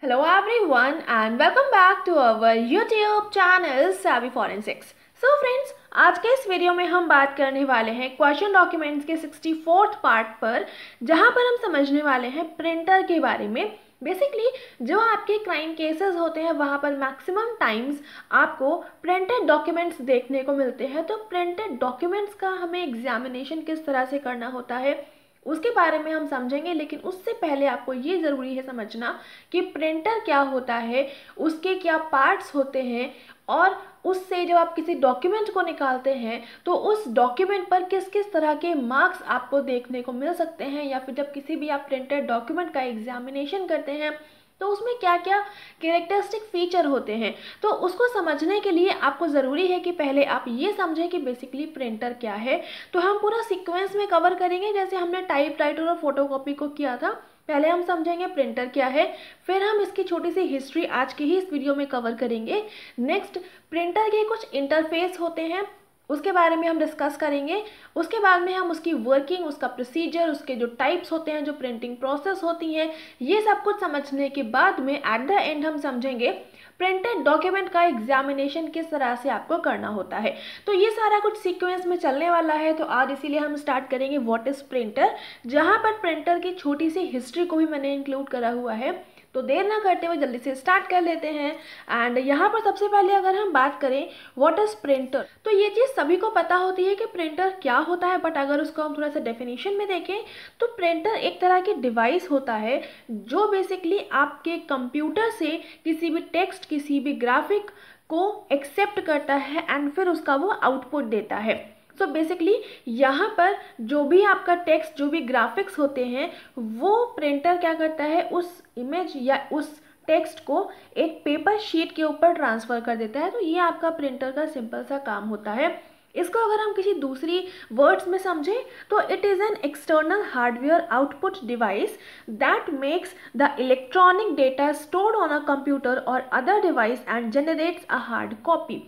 Hello everyone and welcome back to our YouTube channel Savvy Forensics. So friends, आज के इस video में हम बात करने वाले हैं क्वेश्चन डॉक्यूमेंट्स के 64th पार्ट पर, जहां पर हम समझने वाले हैं प्रिंटर के बारे में। बेसिकली जो आपके क्राइम केसेस होते हैं वहां पर मैक्सिमम टाइम्स आपको प्रिंटेड डॉक्यूमेंट्स देखने को मिलते हैं। तो प्रिंटेड डॉक्यूमेंट्स का हमें एग्जामिनेशन किस तरह से करना होता है उसके बारे में हम समझेंगे, लेकिन उससे पहले आपको ये ज़रूरी है समझना कि प्रिंटर क्या होता है, उसके क्या पार्ट्स होते हैं, और उससे जब आप किसी डॉक्यूमेंट को निकालते हैं तो उस डॉक्यूमेंट पर किस किस तरह के मार्क्स आपको देखने को मिल सकते हैं, या फिर जब किसी भी आप प्रिंटेड डॉक्यूमेंट का एग्जामिनेशन करते हैं तो उसमें क्या क्या कैरेक्टरिस्टिक फीचर होते हैं। तो उसको समझने के लिए आपको ज़रूरी है कि पहले आप ये समझें कि बेसिकली प्रिंटर क्या है। तो हम पूरा सीक्वेंस में कवर करेंगे, जैसे हमने टाइपराइटर और फोटोकॉपी को किया था। पहले हम समझेंगे प्रिंटर क्या है, फिर हम इसकी छोटी सी हिस्ट्री आज की ही इस वीडियो में कवर करेंगे। नेक्स्ट, प्रिंटर के कुछ इंटरफेस होते हैं, उसके बारे में हम डिस्कस करेंगे। उसके बाद में हम उसकी वर्किंग, उसका प्रोसीजर, उसके जो टाइप्स होते हैं, जो प्रिंटिंग प्रोसेस होती हैं, ये सब कुछ समझने के बाद में एट द एंड हम समझेंगे प्रिंटेड डॉक्यूमेंट का एग्जामिनेशन किस तरह से आपको करना होता है। तो ये सारा कुछ सीक्वेंस में चलने वाला है। तो आज इसीलिए हम स्टार्ट करेंगे व्हाट इज़ प्रिंटर, जहाँ पर प्रिंटर की छोटी सी हिस्ट्री को भी मैंने इंक्लूड करा हुआ है। तो देर ना करते हुए जल्दी से स्टार्ट कर लेते हैं। एंड यहाँ पर सबसे पहले अगर हम बात करें व्हाट इज़ प्रिंटर, तो ये चीज़ सभी को पता होती है कि प्रिंटर क्या होता है, बट अगर उसको हम थोड़ा सा डेफिनेशन में देखें तो प्रिंटर एक तरह की डिवाइस होता है जो बेसिकली आपके कंप्यूटर से किसी भी टेक्स्ट, किसी भी ग्राफिक को एक्सेप्ट करता है एंड फिर उसका वो आउटपुट देता है। सो बेसिकली यहाँ पर जो भी आपका टेक्स्ट, जो भी ग्राफिक्स होते हैं, वो प्रिंटर क्या करता है, उस इमेज या उस टेक्स्ट को एक पेपर शीट के ऊपर ट्रांसफ़र कर देता है। तो ये आपका प्रिंटर का सिंपल सा काम होता है। इसको अगर हम किसी दूसरी वर्ड्स में समझें तो it is an external hardware output device that makes the electronic data stored on a computer और other device and generates a hard copy.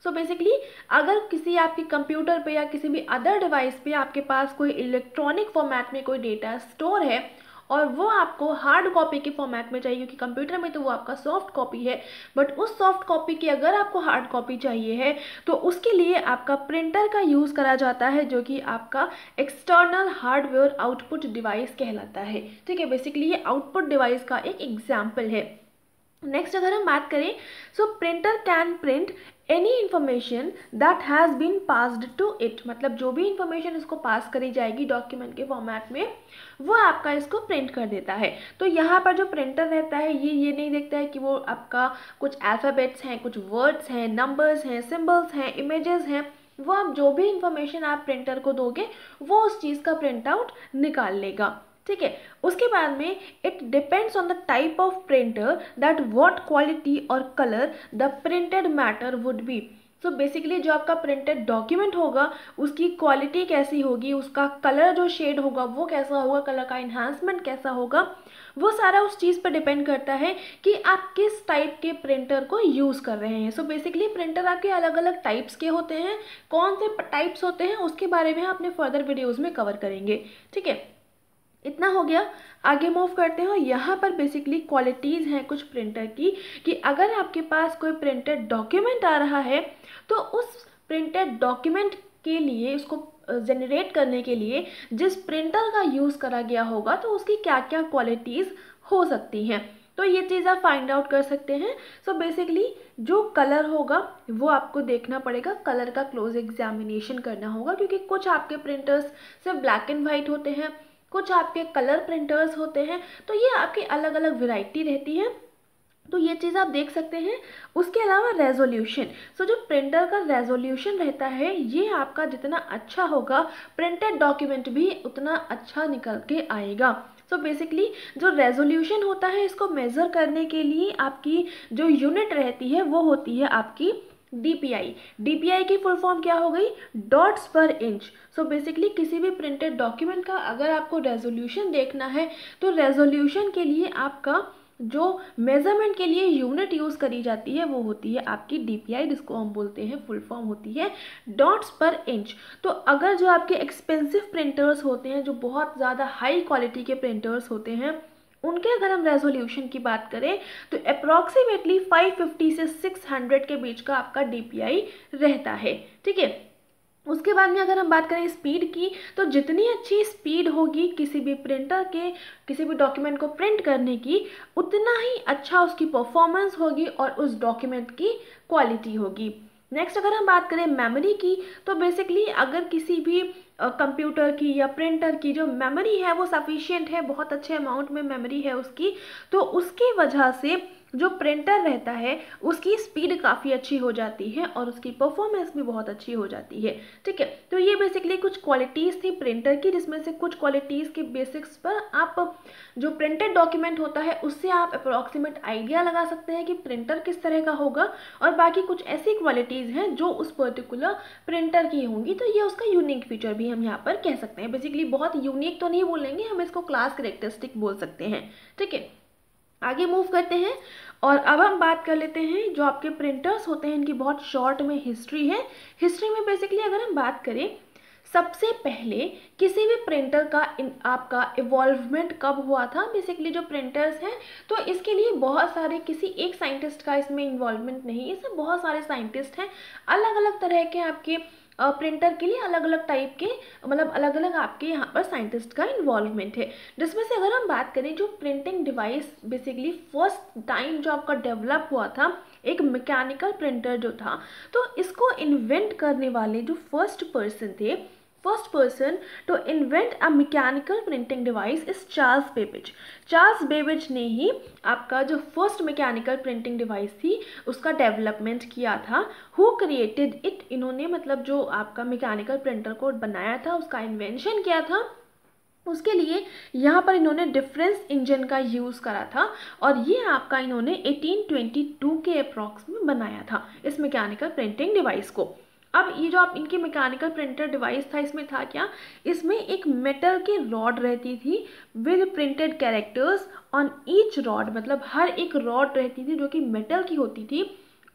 So basically अगर किसी आपके कंप्यूटर पे या किसी भी अदर डिवाइस पे आपके पास कोई इलेक्ट्रॉनिक फॉर्मेट में कोई डेटा स्टोर है और वो आपको हार्ड कॉपी के फॉर्मेट में चाहिए, क्योंकि कंप्यूटर में तो वो आपका सॉफ्ट कॉपी है, बट उस सॉफ्ट कॉपी की अगर आपको हार्ड कॉपी चाहिए है तो उसके लिए आपका प्रिंटर का यूज़ करा जाता है, जो कि आपका एक्सटर्नल हार्डवेयर आउटपुट डिवाइस कहलाता है। ठीक है, बेसिकली ये आउटपुट डिवाइस का एक एग्जाम्पल है। नेक्स्ट अगर हम बात करें, so printer can print any information that has been passed to it, मतलब जो भी इंफॉर्मेशन इसको पास करी जाएगी डॉक्यूमेंट के फॉर्मेट में, वो आपका इसको प्रिंट कर देता है। तो यहाँ पर जो प्रिंटर रहता है ये नहीं देखता है कि वो आपका कुछ अल्फ़ाबेट्स हैं, कुछ वर्ड्स हैं, नंबर्स हैं, सिम्बल्स हैं, इमेजेस हैं, वो आप जो भी इंफॉर्मेशन आप प्रिंटर को दोगे वो उस चीज़ का प्रिंट आउट निकाल लेगा। ठीक है, उसके बाद में it depends on the type of printer that what quality और colour the printed matter would be. So basically जो आपका प्रिंटेड डॉक्यूमेंट होगा उसकी क्वालिटी कैसी होगी, उसका कलर जो शेड होगा वो कैसा होगा, कलर का इन्हांसमेंट कैसा होगा, वो सारा उस चीज़ पर डिपेंड करता है कि आप किस टाइप के प्रिंटर को यूज़ कर रहे हैं। सो बेसिकली प्रिंटर आपके अलग अलग टाइप्स के होते हैं। कौन से टाइप्स होते हैं उसके बारे में हम अपने फर्दर वीडियोज़ में कवर करेंगे। ठीक है, इतना हो गया। आगे मूव करते हो। यहाँ पर बेसिकली क्वालिटीज़ हैं कुछ प्रिंटर की, कि अगर आपके पास कोई प्रिंटेड डॉक्यूमेंट आ रहा है तो उस प्रिंटेड डॉक्यूमेंट के लिए, उसको जनरेट करने के लिए जिस प्रिंटर का यूज़ करा गया होगा तो उसकी क्या क्या क्वालिटीज़ हो सकती हैं। तो ये चीज़ आप फाइंड आउट कर सकते हैं। सो बेसिकली जो कलर होगा वो आपको देखना पड़ेगा, कलर का क्लोज एग्जामिनेशन करना होगा, क्योंकि कुछ आपके प्रिंटर्स सिर्फ ब्लैक एंड वाइट होते हैं, कुछ आपके कलर प्रिंटर्स होते हैं, तो ये आपकी अलग अलग वैरायटी रहती है। तो ये चीज़ आप देख सकते हैं। उसके अलावा रेजोल्यूशन, सो जो प्रिंटर का रेजोल्यूशन रहता है ये आपका जितना अच्छा होगा प्रिंटेड डॉक्यूमेंट भी उतना अच्छा निकल के आएगा। सो बेसिकली जो रेजोल्यूशन होता है इसको मेज़र करने के लिए आपकी जो यूनिट रहती है वो होती है आपकी DPI। DPI की फुल फॉर्म क्या हो गई, डॉट्स पर इंच। सो बेसिकली किसी भी प्रिंटेड डॉक्यूमेंट का अगर आपको रेजोल्यूशन देखना है तो रेजोल्यूशन के लिए आपका जो मेज़रमेंट के लिए यूनिट यूज़ करी जाती है वो होती है आपकी DPI, जिसको हम बोलते हैं फुल फॉर्म होती है डॉट्स पर इंच। तो अगर जो आपके एक्सपेंसिव प्रिंटर्स होते हैं, जो बहुत ज़्यादा हाई क्वालिटी के प्रिंटर्स होते हैं, उनके अगर हम रेजोल्यूशन की बात करें तो अप्रॉक्सीमेटली 550 से 600 के बीच का आपका DPI रहता है। ठीक है, उसके बाद में अगर हम बात करें स्पीड की, तो जितनी अच्छी स्पीड होगी किसी भी प्रिंटर के किसी भी डॉक्यूमेंट को प्रिंट करने की, उतना ही अच्छा उसकी परफॉर्मेंस होगी और उस डॉक्यूमेंट की क्वालिटी होगी। नेक्स्ट अगर हम बात करें मेमोरी की, तो बेसिकली अगर किसी भी कंप्यूटर की या प्रिंटर की जो मेमोरी है वो सफिशिएंट है, बहुत अच्छे अमाउंट में मेमोरी है उसकी, तो उसकी वजह से जो प्रिंटर रहता है उसकी स्पीड काफ़ी अच्छी हो जाती है और उसकी परफॉर्मेंस भी बहुत अच्छी हो जाती है। ठीक है, तो ये बेसिकली कुछ क्वालिटीज़ थी प्रिंटर की, जिसमें से कुछ क्वालिटीज़ के बेसिक्स पर आप जो प्रिंटेड डॉक्यूमेंट होता है उससे आप अप्रॉक्सीमेट आइडिया लगा सकते हैं कि प्रिंटर किस तरह का होगा, और बाकी कुछ ऐसी क्वालिटीज़ हैं जो उस पर्टिकुलर प्रिंटर की होंगी, तो ये उसका यूनिक फीचर भी हम यहाँ पर कह सकते हैं। बेसिकली बहुत यूनिक तो नहीं बोलेंगे, हम इसको क्लास कैरेक्टरिस्टिक बोल सकते हैं। ठीक है, आगे मूव करते हैं और अब हम बात कर लेते हैं जो आपके प्रिंटर्स होते हैं इनकी बहुत शॉर्ट में हिस्ट्री है। हिस्ट्री में बेसिकली अगर हम बात करें, सबसे पहले किसी भी प्रिंटर का आपका इवॉल्वमेंट कब हुआ था, बेसिकली जो प्रिंटर्स हैं, तो इसके लिए बहुत सारे, किसी एक साइंटिस्ट का इसमें इन्वॉल्वमेंट नहीं है, इसमें बहुत सारे साइंटिस्ट हैं, अलग अलग तरह के आपके प्रिंटर के लिए अलग अलग टाइप के, मतलब अलग अलग आपके यहाँ पर साइंटिस्ट का इन्वॉल्वमेंट है। जिसमें से अगर हम बात करें, जो printing device basically first time जो आपका डेवलप हुआ था, एक मैकेनिकल प्रिंटर जो था, तो इसको इन्वेंट करने वाले जो first person to invent a mechanical printing device is Charles Babbage. Charles Babbage ने ही आपका जो फर्स्ट मैकेनिकल प्रिंटिंग डिवाइस थी उसका डेवलपमेंट किया था। हु क्रिएटेड इट, इन्होंने मतलब जो आपका मैकेनिकल प्रिंटर को बनाया था उसका इन्वेंशन किया था, उसके लिए यहाँ पर इन्होंने डिफरेंस इंजन का यूज़ करा था, और ये आपका इन्होंने 1822 के अप्रॉक्स में बनाया था इस मैकेनिकल प्रिंटिंग डिवाइस को। अब ये जो आप इनकी मैकेनिकल प्रिंटर डिवाइस था, इसमें था क्या, इसमें एक मेटल की रॉड रहती थी with printed characters on each rod, मतलब हर एक रॉड रहती थी जो कि मेटल की होती थी,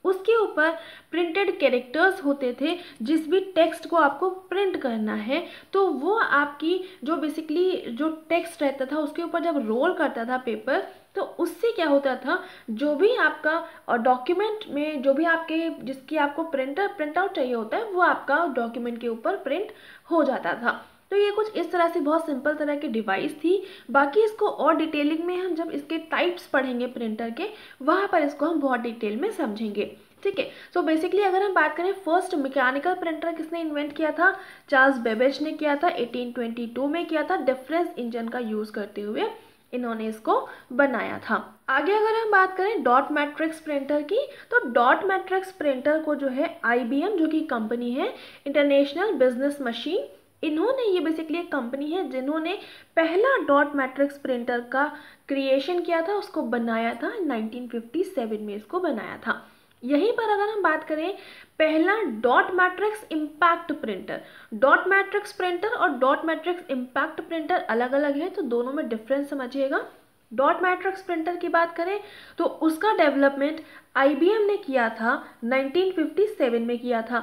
उसके ऊपर प्रिंटेड कैरेक्टर्स होते थे। जिस भी टेक्स्ट को आपको प्रिंट करना है तो वो आपकी जो बेसिकली जो टेक्स्ट रहता था उसके ऊपर जब रोल करता था पेपर, तो उससे क्या होता था, जो भी आपका डॉक्यूमेंट में जो भी आपके जिसकी आपको प्रिंट आउट चाहिए होता है वो आपका डॉक्यूमेंट के ऊपर प्रिंट हो जाता था। तो ये कुछ इस तरह से बहुत सिंपल तरह की डिवाइस थी। बाकी इसको और डिटेलिंग में हम जब इसके टाइप्स पढ़ेंगे प्रिंटर के, वहाँ पर इसको हम बहुत डिटेल में समझेंगे। ठीक है, सो बेसिकली अगर हम बात करें फर्स्ट मैकेनिकल प्रिंटर किसने इन्वेंट किया था, चार्ल्स बेबेज ने किया था, 1822 में किया था, डिफरेंस इंजन का यूज़ करते हुए इन्होंने इसको बनाया था। आगे अगर हम बात करें डॉट मैट्रिक्स प्रिंटर की, तो डॉट मैट्रिक्स प्रिंटर को जो है IBM जो कि कंपनी है, इंटरनेशनल बिजनेस मशीन, इन्होंने, ये बेसिकली एक कंपनी है जिन्होंने पहला डॉट मैट्रिक्स प्रिंटर का क्रिएशन किया था, उसको बनाया था 1957 में इसको बनाया था। यहीं पर अगर हम बात करें पहला dot matrix impact printer, dot matrix printer और डॉट मैट्रिक्स इम्पैक्ट प्रिंटर अलग अलग है, तो दोनों में डिफरेंस समझिएगा। डॉट मैट्रिक्स प्रिंटर की बात करें तो उसका डेवलपमेंट IBM ने किया था, 1957 में किया था।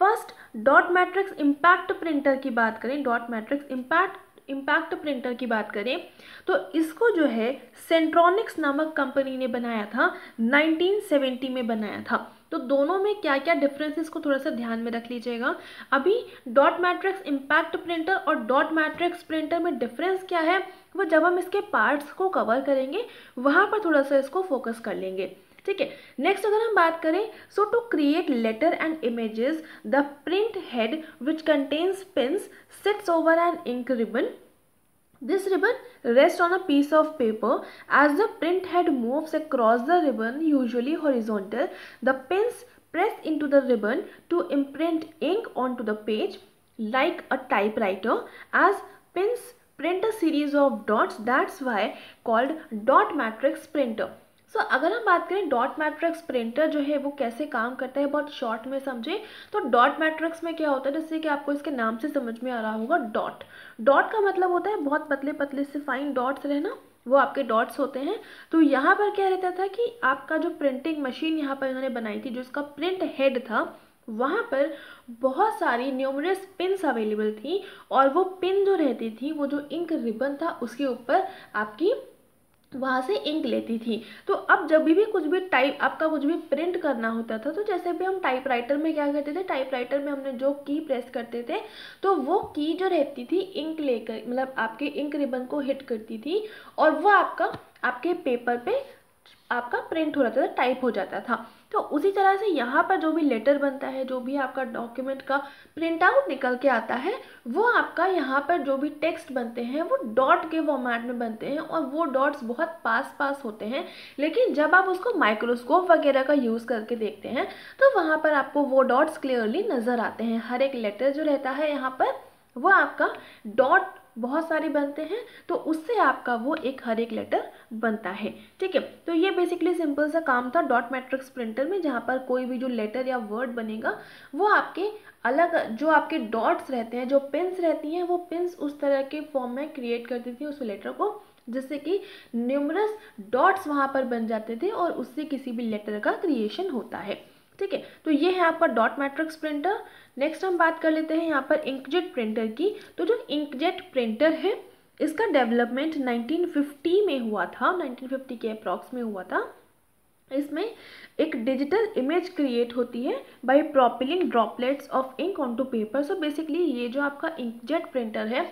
First dot matrix impact printer की बात करें, डॉट मैट्रिक्स इम्पैक्ट प्रिंटर की बात करें तो इसको जो है सेंट्रॉनिक्स नामक कंपनी ने बनाया था, 1970 में बनाया था। तो दोनों में क्या क्या डिफरेंसेस को थोड़ा सा ध्यान में रख लीजिएगा। अभी डॉट मैट्रिक्स इम्पैक्ट प्रिंटर और डॉट मैट्रिक्स प्रिंटर में डिफरेंस क्या है वो जब हम इसके पार्ट्स को कवर करेंगे वहाँ पर थोड़ा सा इसको फोकस कर लेंगे। ठीक है, नेक्स्ट अगर हम बात करें, so to create letter and images the print head which contains pins sits over an ink ribbon. This ribbon rests on a piece of paper. As the print head moves across the ribbon, usually horizontal, the pins press into the ribbon to imprint ink onto the page like a typewriter. As pins print a series of dots, that's why called dot matrix printer. अगर हम बात करें dot matrix printer जो है वो कैसे काम करता है, बहुत शॉर्ट में समझे तो डॉट मैट्रिक्स में क्या होता है, जैसे कि आपको इसके नाम से समझ में आ रहा होगा, डॉट का मतलब होता है बहुत पतले पतले से फाइन डॉट्स रहना, वो आपके डॉट्स होते हैं। तो यहाँ पर क्या रहता था कि आपका जो प्रिंटिंग मशीन यहाँ पर इन्होंने बनाई थी, जो इसका प्रिंट हेड था, वहाँ पर बहुत सारी न्यूमरस पिन्स अवेलेबल थी, और वो पिन जो रहती थी वो जो इंक रिबन था उसके ऊपर आपकी वहाँ से इंक लेती थी। तो अब जब भी कुछ भी टाइप आपका कुछ भी प्रिंट करना होता था, तो जैसे भी हम टाइपराइटर में क्या करते थे, टाइपराइटर में हमने जो की प्रेस करते थे तो वो की जो रहती थी इंक लेकर, मतलब आपके इंक रिबन को हिट करती थी और वो आपके पेपर पे आपका प्रिंट हो जाता था, टाइप हो जाता था। तो उसी तरह से यहाँ पर जो भी लेटर बनता है, जो भी आपका डॉक्यूमेंट का प्रिंट आउट निकल के आता है, वो आपका यहाँ पर जो भी टेक्स्ट बनते हैं वो डॉट के फॉर्मेट में बनते हैं और वो डॉट्स बहुत पास होते हैं। लेकिन जब आप उसको माइक्रोस्कोप वगैरह का यूज़ करके देखते हैं तो वहाँ पर आपको वो डॉट्स क्लियरली नज़र आते हैं। हर एक लेटर जो रहता है यहाँ पर वो आपका डॉट बहुत सारे बनते हैं, तो उससे आपका वो हर एक लेटर बनता है। ठीक है, तो ये बेसिकली सिंपल सा काम था डॉट मैट्रिक्स प्रिंटर में, जहाँ पर कोई भी जो लेटर या वर्ड बनेगा वो आपके अलग जो आपके डॉट्स रहते हैं, जो पिन्स रहती हैं, वो पिन्स उस तरह के फॉर्म में क्रिएट करती थी उस लेटर को, जिससे कि न्यूमरस डॉट्स वहाँ पर बन जाते थे और उससे किसी भी लेटर का क्रिएशन होता है। ठीक है, तो ये है आपका डॉट मैट्रिक्स प्रिंटर। नेक्स्ट हम बात कर लेते हैं यहाँ पर इंकजेट प्रिंटर की। तो जो इंकजेट प्रिंटर है इसका डेवलपमेंट 1950 में हुआ था, 1950 के अप्रॉक्स में हुआ था। इसमें एक डिजिटल इमेज क्रिएट होती है by propelling droplets of ink onto paper. So basically ये जो आपका इंकजेट प्रिंटर है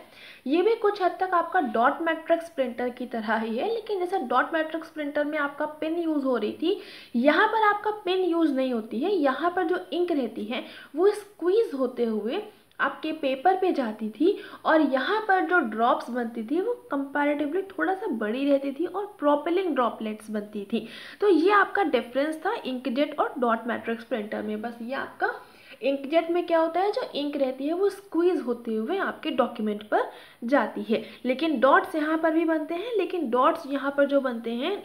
ये भी कुछ हद तक आपका डॉट मैट्रिक्स प्रिंटर की तरह ही है, लेकिन जैसे डॉट मैट्रिक्स प्रिंटर में आपका पेन यूज़ हो रही थी, यहाँ पर आपका पेन यूज़ नहीं होती है। यहाँ पर जो इंक रहती है वो स्क्वीज़ होते हुए आपके पेपर पे जाती थी और यहाँ पर जो ड्रॉप्स बनती थी वो कंपैरेटिवली थोड़ा सा बड़ी रहती थी और प्रोपेलिंग ड्रॉपलेट्स बनती थी। तो ये आपका डिफरेंस था इंकजेट और डॉट मैट्रिक्स प्रिंटर में। बस ये आपका इंकजेट में क्या होता है, जो इंक रहती है वो स्क्वीज होते हुए आपके डॉक्यूमेंट पर जाती है, लेकिन डॉट्स यहाँ पर भी बनते हैं, लेकिन डॉट्स यहाँ पर जो बनते हैं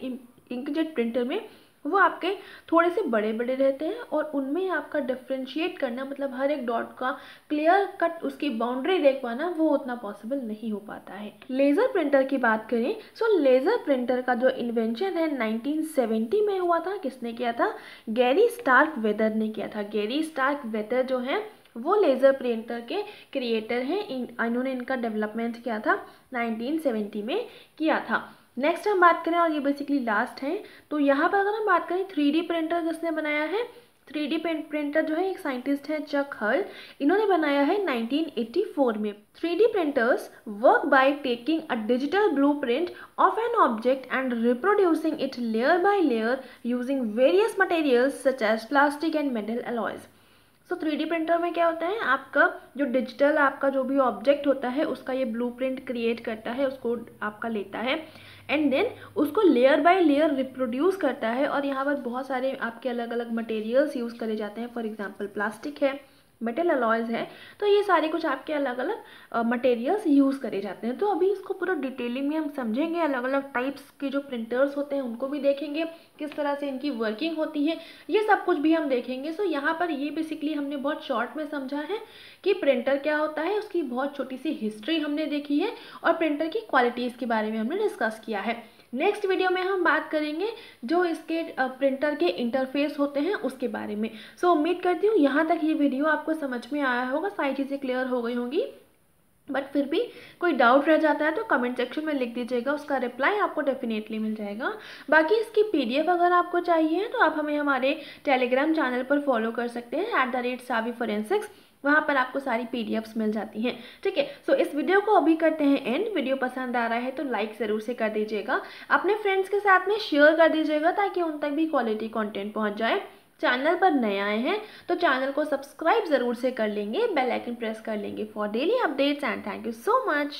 इंकजेट प्रिंटर में वो आपके थोड़े से बड़े बड़े रहते हैं और उनमें आपका डिफ्रेंशिएट करना, मतलब हर एक डॉट का क्लियर कट उसकी बाउंड्री देख पाना, वो उतना पॉसिबल नहीं हो पाता है। लेज़र प्रिंटर की बात करें, सो लेज़र प्रिंटर का जो इन्वेंशन है 1970 में हुआ था। किसने किया था? गैरी स्टार्क वेदर ने किया था। गैरी स्टार्क वेदर जो है वो लेज़र प्रिंटर के क्रिएटर हैं। इन्होंने इनका डेवलपमेंट किया था 1970 में किया था। नेक्स्ट हम बात करें, और ये बेसिकली लास्ट है, तो यहाँ पर अगर हम बात करें 3D प्रिंटर किसने बनाया है, 3D प्रिंटर जो है एक साइंटिस्ट है चक हल, इन्होंने बनाया है 1984 में। 3D printers work by taking a digital blueprint of an object and reproducing it layer by layer using various materials such as plastic and metal alloys. So 3D printer में क्या होता है, आपका जो डिजिटल आपका जो भी ऑब्जेक्ट होता है उसका ये ब्लूप्रिंट क्रिएट करता है, उसको आपका लेता है एंड देन उसको लेयर बाय लेयर रिप्रोड्यूस करता है। और यहाँ पर बहुत सारे आपके अलग अलग मटेरियल्स यूज़ करे जाते हैं। फॉर एग्जांपल प्लास्टिक है, मेटल अलॉयज़ है, तो ये सारे कुछ आपके अलग अलग मटेरियल्स यूज़ करे जाते हैं। तो अभी इसको पूरा डिटेलिंग में हम समझेंगे, अलग अलग टाइप्स के जो प्रिंटर्स होते हैं उनको भी देखेंगे, किस तरह से इनकी वर्किंग होती है, ये सब कुछ भी हम देखेंगे। सो यहाँ पर ये बेसिकली हमने बहुत शॉर्ट में समझा है कि प्रिंटर क्या होता है, उसकी बहुत छोटी सी हिस्ट्री हमने देखी है और प्रिंटर की क्वालिटीज़ के बारे में हमने डिस्कस किया है। नेक्स्ट वीडियो में हम बात करेंगे जो इसके प्रिंटर के इंटरफेस होते हैं उसके बारे में। सो उम्मीद करती हूँ यहाँ तक ये वीडियो आपको समझ में आया होगा, सारी चीज़ें क्लियर हो गई होंगी। बट फिर भी कोई डाउट रह जाता है तो कमेंट सेक्शन में लिख दीजिएगा, उसका रिप्लाई आपको डेफिनेटली मिल जाएगा। बाकी इसकी PDF अगर आपको चाहिए तो आप हमें हमारे टेलीग्राम चैनल पर फॉलो कर सकते हैं @savvyforensics, वहाँ पर आपको सारी PDFs मिल जाती हैं। ठीक है, सो इस वीडियो को अभी करते हैं एंड। वीडियो पसंद आ रहा है तो लाइक ज़रूर से कर दीजिएगा, अपने फ्रेंड्स के साथ में शेयर कर दीजिएगा ताकि उन तक भी क्वालिटी कंटेंट पहुँच जाए। चैनल पर नए आए हैं तो चैनल को सब्सक्राइब ज़रूर से कर लेंगे, बेल आइकन प्रेस कर लेंगे for daily updates and thank you so much.